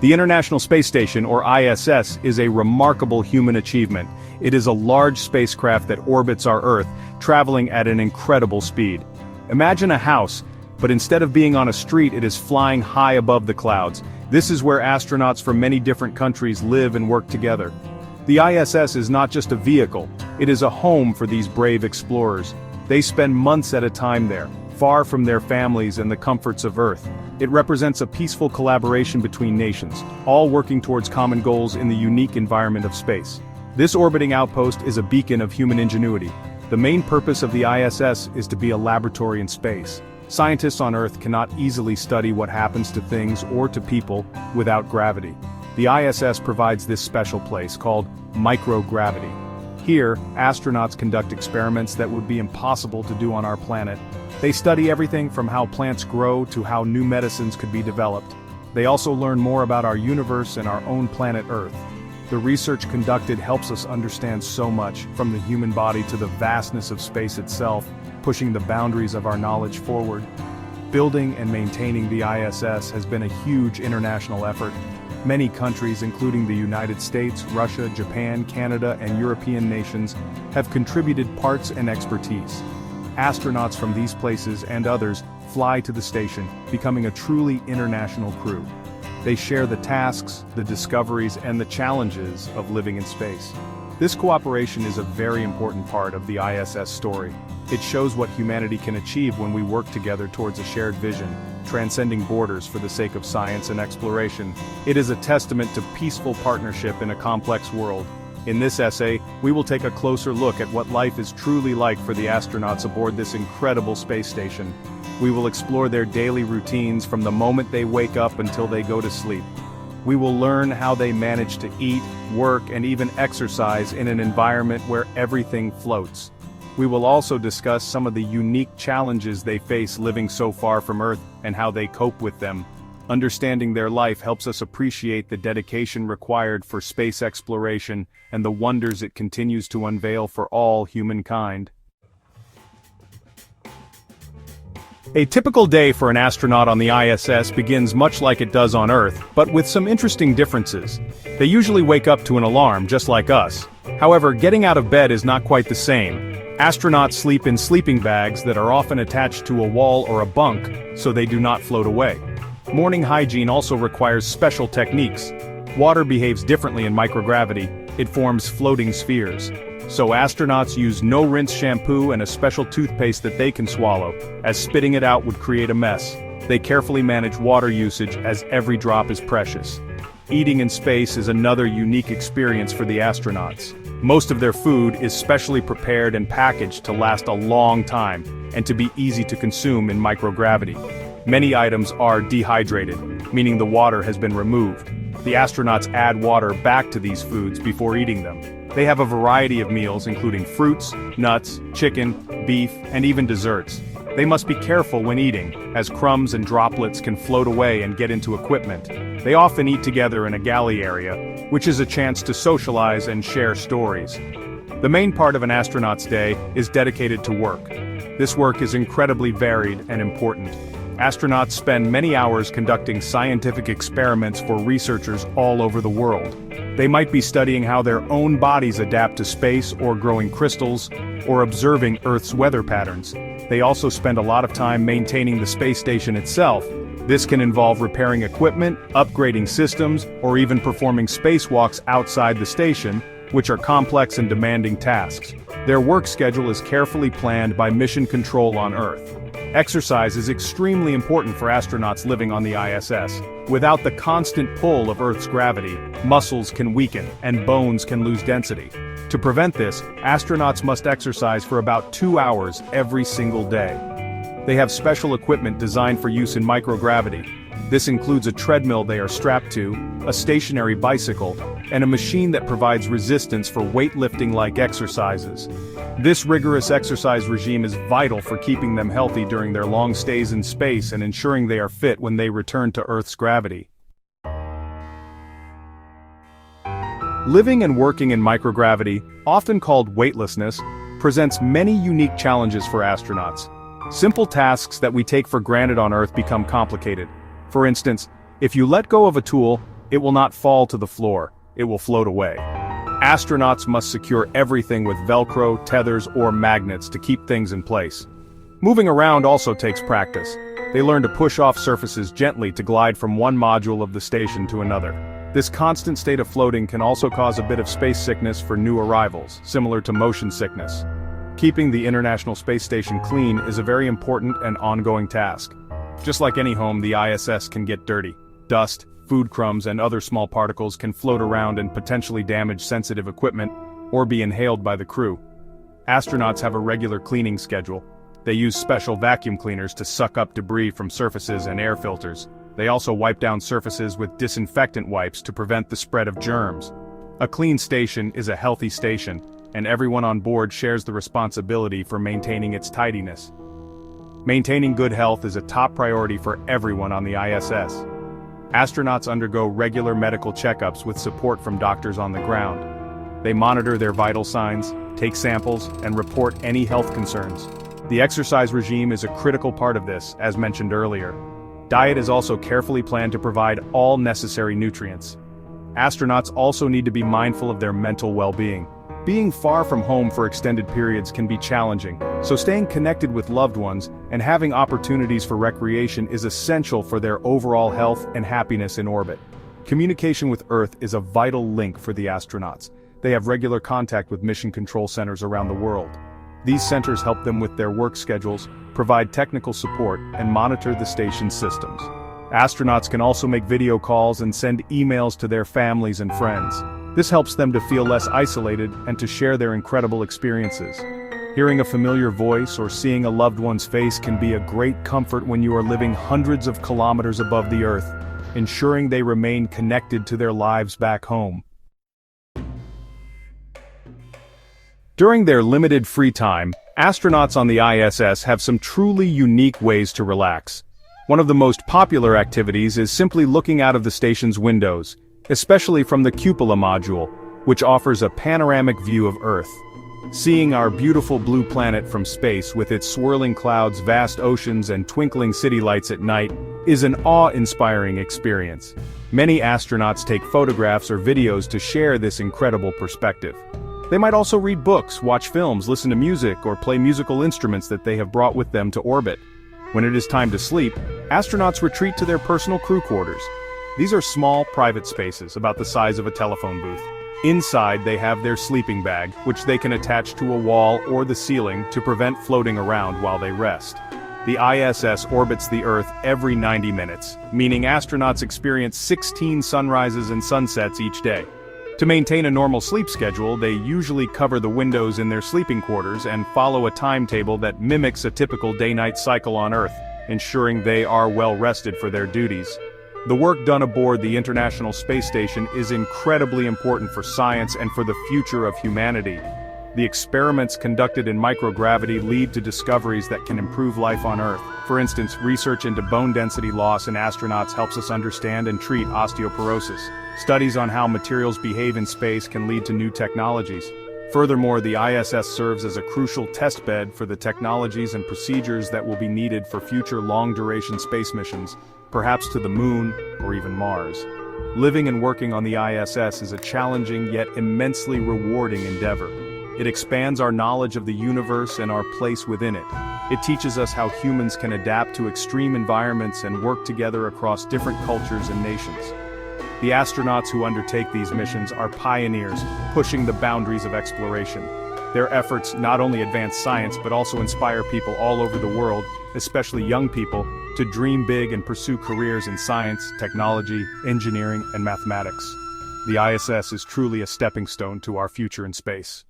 The International Space Station, or ISS, is a remarkable human achievement. It is a large spacecraft that orbits our Earth, traveling at an incredible speed. Imagine a house, but instead of being on a street, it is flying high above the clouds. This is where astronauts from many different countries live and work together. The ISS is not just a vehicle, it is a home for these brave explorers. They spend months at a time there, far from their families and the comforts of Earth. It represents a peaceful collaboration between nations, all working towards common goals in the unique environment of space. This orbiting outpost is a beacon of human ingenuity. The main purpose of the ISS is to be a laboratory in space. Scientists on Earth cannot easily study what happens to things or to people without gravity. The ISS provides this special place called microgravity. Here, astronauts conduct experiments that would be impossible to do on our planet. They study everything from how plants grow to how new medicines could be developed. They also learn more about our universe and our own planet Earth. The research conducted helps us understand so much, from the human body to the vastness of space itself, pushing the boundaries of our knowledge forward. Building and maintaining the ISS has been a huge international effort. Many countries, including the United States, Russia, Japan, Canada, and European nations, have contributed parts and expertise. Astronauts from these places and others fly to the station, becoming a truly international crew. They share the tasks, the discoveries, and the challenges of living in space. This cooperation is a very important part of the ISS story. It shows what humanity can achieve when we work together towards a shared vision, transcending borders for the sake of science and exploration. It is a testament to peaceful partnership in a complex world. In this essay, we will take a closer look at what life is truly like for the astronauts aboard this incredible space station. We will explore their daily routines from the moment they wake up until they go to sleep. We will learn how they manage to eat, work, and even exercise in an environment where everything floats. We will also discuss some of the unique challenges they face living so far from Earth and how they cope with them. Understanding their life helps us appreciate the dedication required for space exploration and the wonders it continues to unveil for all humankind. A typical day for an astronaut on the ISS begins much like it does on Earth, but with some interesting differences. They usually wake up to an alarm, just like us. However, getting out of bed is not quite the same. Astronauts sleep in sleeping bags that are often attached to a wall or a bunk, so they do not float away. Morning hygiene also requires special techniques. Water behaves differently in microgravity. It forms floating spheres. So astronauts use no-rinse shampoo and a special toothpaste that they can swallow, as spitting it out would create a mess. They carefully manage water usage as every drop is precious. Eating in space is another unique experience for the astronauts. Most of their food is specially prepared and packaged to last a long time, and to be easy to consume in microgravity. Many items are dehydrated, meaning the water has been removed. The astronauts add water back to these foods before eating them. They have a variety of meals including fruits, nuts, chicken, beef, and even desserts. They must be careful when eating, as crumbs and droplets can float away and get into equipment. They often eat together in a galley area, which is a chance to socialize and share stories. The main part of an astronaut's day is dedicated to work. This work is incredibly varied and important. Astronauts spend many hours conducting scientific experiments for researchers all over the world. They might be studying how their own bodies adapt to space, or growing crystals, or observing Earth's weather patterns. They also spend a lot of time maintaining the space station itself. This can involve repairing equipment, upgrading systems, or even performing spacewalks outside the station, which are complex and demanding tasks. Their work schedule is carefully planned by mission control on Earth. Exercise is extremely important for astronauts living on the ISS. Without the constant pull of Earth's gravity, muscles can weaken and bones can lose density. To prevent this, astronauts must exercise for about 2 hours every single day. They have special equipment designed for use in microgravity. This includes a treadmill they are strapped to, a stationary bicycle, and a machine that provides resistance for weightlifting-like exercises. This rigorous exercise regime is vital for keeping them healthy during their long stays in space and ensuring they are fit when they return to Earth's gravity. Living and working in microgravity, often called weightlessness, presents many unique challenges for astronauts. Simple tasks that we take for granted on Earth become complicated. For instance, if you let go of a tool, It will not fall to the floor, it will float away. Astronauts must secure everything with Velcro, tethers, or magnets to keep things in place. Moving around also takes practice. They learn to push off surfaces gently to glide from one module of the station to another. This constant state of floating can also cause a bit of space sickness for new arrivals, similar to motion sickness. Keeping the International Space Station clean is a very important and ongoing task. Just like any home, the ISS can get dirty. Dust, food crumbs, and other small particles can float around and potentially damage sensitive equipment or be inhaled by the crew. Astronauts have a regular cleaning schedule. They use special vacuum cleaners to suck up debris from surfaces and air filters. They also wipe down surfaces with disinfectant wipes to prevent the spread of germs. A clean station is a healthy station, and everyone on board shares the responsibility for maintaining its tidiness. Maintaining good health is a top priority for everyone on the ISS. Astronauts undergo regular medical checkups with support from doctors on the ground. They monitor their vital signs, take samples, and report any health concerns. The exercise regime is a critical part of this, as mentioned earlier. Diet is also carefully planned to provide all necessary nutrients. Astronauts also need to be mindful of their mental well-being. Being far from home for extended periods can be challenging, so staying connected with loved ones and having opportunities for recreation is essential for their overall health and happiness in orbit. Communication with Earth is a vital link for the astronauts. They have regular contact with mission control centers around the world. These centers help them with their work schedules, provide technical support, and monitor the station's systems. Astronauts can also make video calls and send emails to their families and friends. This helps them to feel less isolated and to share their incredible experiences. Hearing a familiar voice or seeing a loved one's face can be a great comfort when you are living hundreds of kilometers above the Earth, ensuring they remain connected to their lives back home. During their limited free time, astronauts on the ISS have some truly unique ways to relax. One of the most popular activities is simply looking out of the station's windows, especially from the cupola module, which offers a panoramic view of Earth. Seeing our beautiful blue planet from space with its swirling clouds, vast oceans, and twinkling city lights at night is an awe-inspiring experience. Many astronauts take photographs or videos to share this incredible perspective. They might also read books, watch films, listen to music, or play musical instruments that they have brought with them to orbit. When it is time to sleep, astronauts retreat to their personal crew quarters. These are small, private spaces about the size of a telephone booth. Inside, they have their sleeping bag, which they can attach to a wall or the ceiling to prevent floating around while they rest. The ISS orbits the Earth every 90 minutes, meaning astronauts experience 16 sunrises and sunsets each day. To maintain a normal sleep schedule, they usually cover the windows in their sleeping quarters and follow a timetable that mimics a typical day-night cycle on Earth, ensuring they are well rested for their duties. The work done aboard the International Space Station is incredibly important for science and for the future of humanity. The experiments conducted in microgravity lead to discoveries that can improve life on Earth. For instance, research into bone density loss in astronauts helps us understand and treat osteoporosis. Studies on how materials behave in space can lead to new technologies. Furthermore, the ISS serves as a crucial test bed for the technologies and procedures that will be needed for future long-duration space missions, perhaps to the Moon or even Mars. Living and working on the ISS is a challenging yet immensely rewarding endeavor. It expands our knowledge of the universe and our place within it. It teaches us how humans can adapt to extreme environments and work together across different cultures and nations. The astronauts who undertake these missions are pioneers, pushing the boundaries of exploration. Their efforts not only advance science but also inspire people all over the world, especially young people, to dream big and pursue careers in science, technology, engineering, and mathematics. The ISS is truly a stepping stone to our future in space.